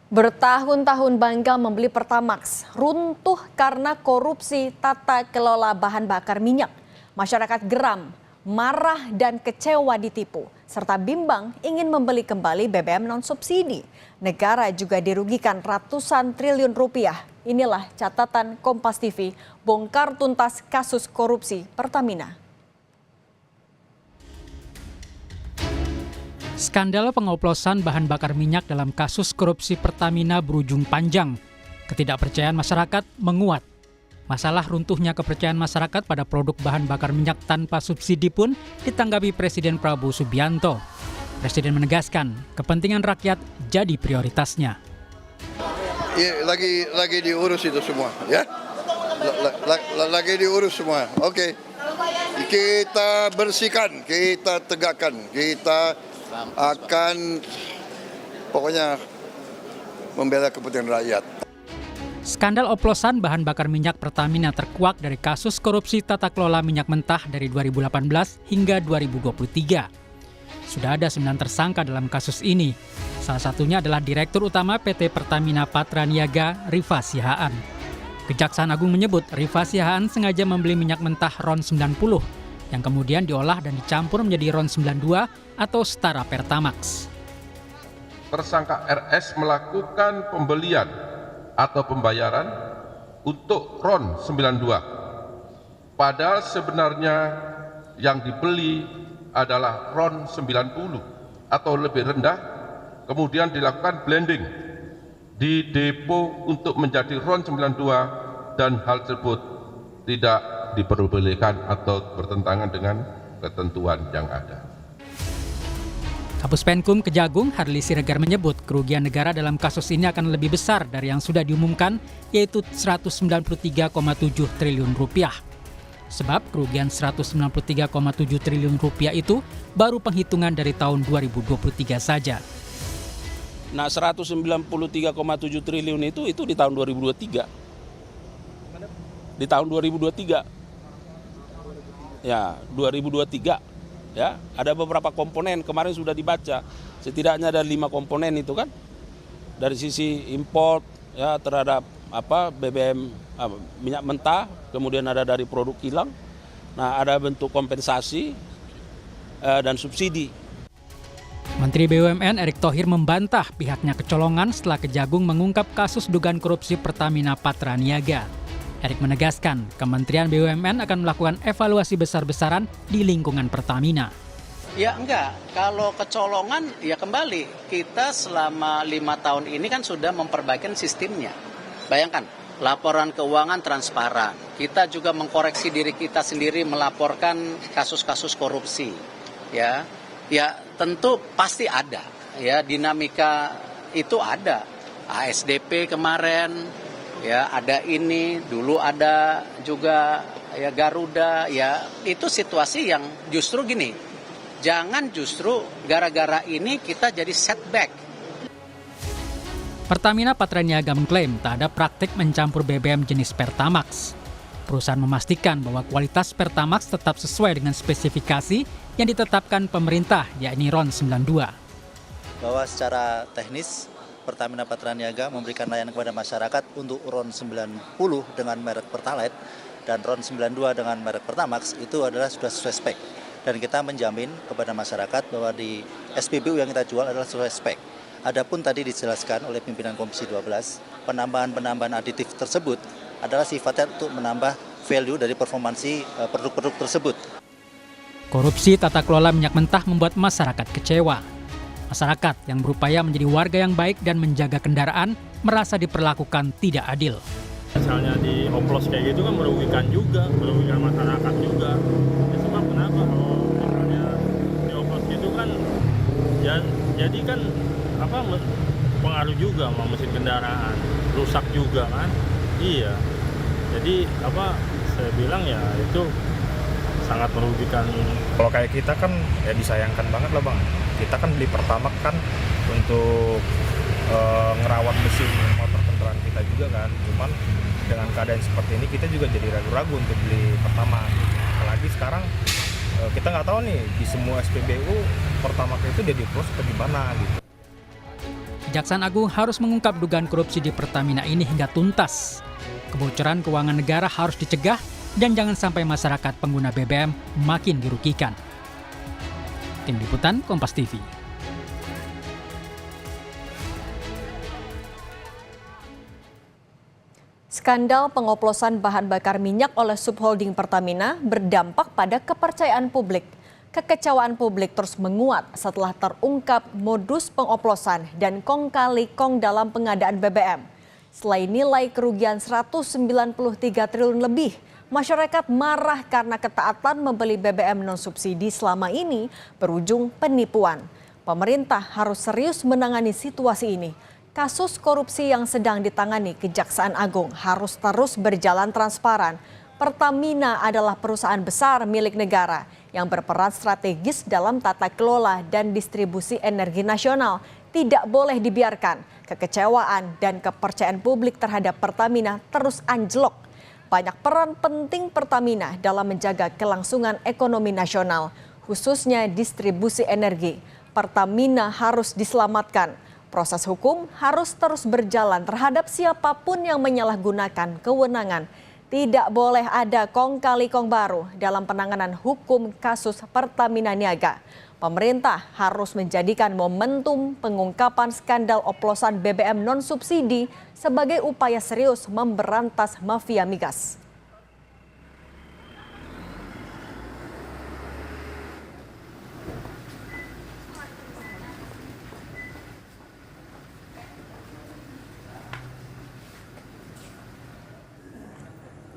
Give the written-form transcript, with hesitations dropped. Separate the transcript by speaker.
Speaker 1: Bertahun-tahun bangga membeli Pertamax, runtuh karena korupsi tata kelola bahan bakar minyak. Masyarakat geram, marah dan kecewa ditipu, serta bimbang ingin membeli kembali BBM non-subsidi. Negara juga dirugikan ratusan triliun rupiah. Inilah catatan Kompas TV, bongkar tuntas kasus korupsi Pertamina.
Speaker 2: Skandal pengoplosan bahan bakar minyak dalam kasus korupsi Pertamina berujung panjang. Ketidakpercayaan masyarakat menguat. Masalah runtuhnya kepercayaan masyarakat pada produk bahan bakar minyak tanpa subsidi pun ditanggapi Presiden Prabowo Subianto. Presiden menegaskan kepentingan rakyat jadi prioritasnya.
Speaker 3: Lagi diurus itu semua, ya. Lagi diurus semua. Oke. Kita bersihkan, kita tegakkan, kita akan pokoknya membela kepentingan rakyat.
Speaker 2: Skandal oplosan bahan bakar minyak Pertamina terkuak dari kasus korupsi tata kelola minyak mentah dari 2018 hingga 2023. Sudah ada 9 tersangka dalam kasus ini. Salah satunya adalah Direktur Utama PT Pertamina Patraniaga, Rifa Sihaan. Kejaksaan Agung menyebut Rifa Sihaan sengaja membeli minyak mentah RON 90 yang kemudian diolah dan dicampur menjadi RON 92 atau setara Pertamax.
Speaker 4: Tersangka RS melakukan pembelian atau pembayaran untuk RON 92. Padahal sebenarnya yang dibeli adalah RON 90 atau lebih rendah, kemudian dilakukan blending di depo untuk menjadi RON 92 dan hal tersebut tidak diperbolehkan atau bertentangan dengan ketentuan yang ada.
Speaker 2: Kapus Penkum Kejagung Harli Siregar menyebut kerugian negara dalam kasus ini akan lebih besar dari yang sudah diumumkan, yaitu 193,7 triliun rupiah. Sebab kerugian 193,7 triliun rupiah itu baru penghitungan dari tahun 2023 saja.
Speaker 5: Nah, 193,7 triliun itu di tahun 2023. Di tahun 2023. Ya, 2023. Ya, ada beberapa komponen, kemarin sudah dibaca. Setidaknya ada 5 komponen itu kan. Dari sisi import ya terhadap BBM minyak mentah, kemudian ada dari produk kilang. Nah, ada bentuk kompensasi dan subsidi.
Speaker 2: Menteri BUMN Erick Thohir membantah pihaknya kecolongan setelah Kejagung mengungkap kasus dugaan korupsi Pertamina Patraniaga. Erick menegaskan Kementerian BUMN akan melakukan evaluasi besar-besaran di lingkungan Pertamina.
Speaker 6: Ya enggak, kalau kecolongan ya kembali. Kita selama 5 tahun ini kan sudah memperbaiki sistemnya. Bayangkan, laporan keuangan transparan. Kita juga mengkoreksi diri kita sendiri melaporkan kasus-kasus korupsi. Ya tentu pasti ada. Ya dinamika itu ada. ASDP kemarin. Ya ada ini, dulu ada juga ya Garuda, ya itu situasi yang justru gini, jangan justru gara-gara ini kita jadi setback.
Speaker 2: Pertamina Patraniaga mengklaim tak ada praktik mencampur BBM jenis Pertamax. Perusahaan memastikan bahwa kualitas Pertamax tetap sesuai dengan spesifikasi yang ditetapkan pemerintah, yakni RON 92.
Speaker 7: Bahwa secara teknis Pertamina Patraniaga memberikan layanan kepada masyarakat untuk RON 90 dengan merek Pertalite dan RON 92 dengan merek Pertamax itu adalah sudah sesuai spek. Dan kita menjamin kepada masyarakat bahwa di SPBU yang kita jual adalah sesuai spek. Adapun tadi dijelaskan oleh pimpinan Komisi 12, penambahan aditif tersebut adalah sifatnya untuk menambah value dari performansi produk-produk tersebut.
Speaker 2: Korupsi tata kelola minyak mentah membuat masyarakat kecewa. Masyarakat yang berupaya menjadi warga yang baik dan menjaga kendaraan merasa diperlakukan tidak adil.
Speaker 8: Misalnya di oplos kayak gitu kan merugikan masyarakat juga. Ya, sebab kenapa kalau misalnya di oplos gitu kan jadi kan pengaruh juga sama mesin kendaraan, rusak juga kan. Iya. Jadi saya bilang ya itu sangat merugikan.
Speaker 9: Kalau kayak kita kan ya disayangkan banget lah Bang. Kita kan beli Pertamax kan untuk ngerawat mesin motor kendaraan kita juga kan. Cuman dengan keadaan seperti ini kita juga jadi ragu-ragu untuk beli Pertamax. Apalagi sekarang kita nggak tahu nih di semua SPBU Pertamax itu dia dioplos atau gimana gitu.
Speaker 2: Kejaksaan Agung harus mengungkap dugaan korupsi di Pertamina ini hingga tuntas. Kebocoran keuangan negara harus dicegah dan jangan sampai masyarakat pengguna BBM makin dirugikan. Tim Liputan Kompas TV.
Speaker 1: Skandal pengoplosan bahan bakar minyak oleh subholding Pertamina berdampak pada kepercayaan publik. Kekecewaan publik terus menguat setelah terungkap modus pengoplosan dan kong kali kong dalam pengadaan BBM. Selain nilai kerugian 193 triliun lebih, masyarakat marah karena ketaatan membeli BBM non-subsidi selama ini berujung penipuan. Pemerintah harus serius menangani situasi ini. Kasus korupsi yang sedang ditangani Kejaksaan Agung harus terus berjalan transparan. Pertamina adalah perusahaan besar milik negara yang berperan strategis dalam tata kelola dan distribusi energi nasional. Tidak boleh dibiarkan kekecewaan dan kepercayaan publik terhadap Pertamina terus anjlok. Banyak peran penting Pertamina dalam menjaga kelangsungan ekonomi nasional, khususnya distribusi energi. Pertamina harus diselamatkan. Proses hukum harus terus berjalan terhadap siapapun yang menyalahgunakan kewenangan. Tidak boleh ada kong kali kong baru dalam penanganan hukum kasus Pertamina Niaga. Pemerintah harus menjadikan momentum pengungkapan skandal oplosan BBM non-subsidi sebagai upaya serius memberantas mafia migas.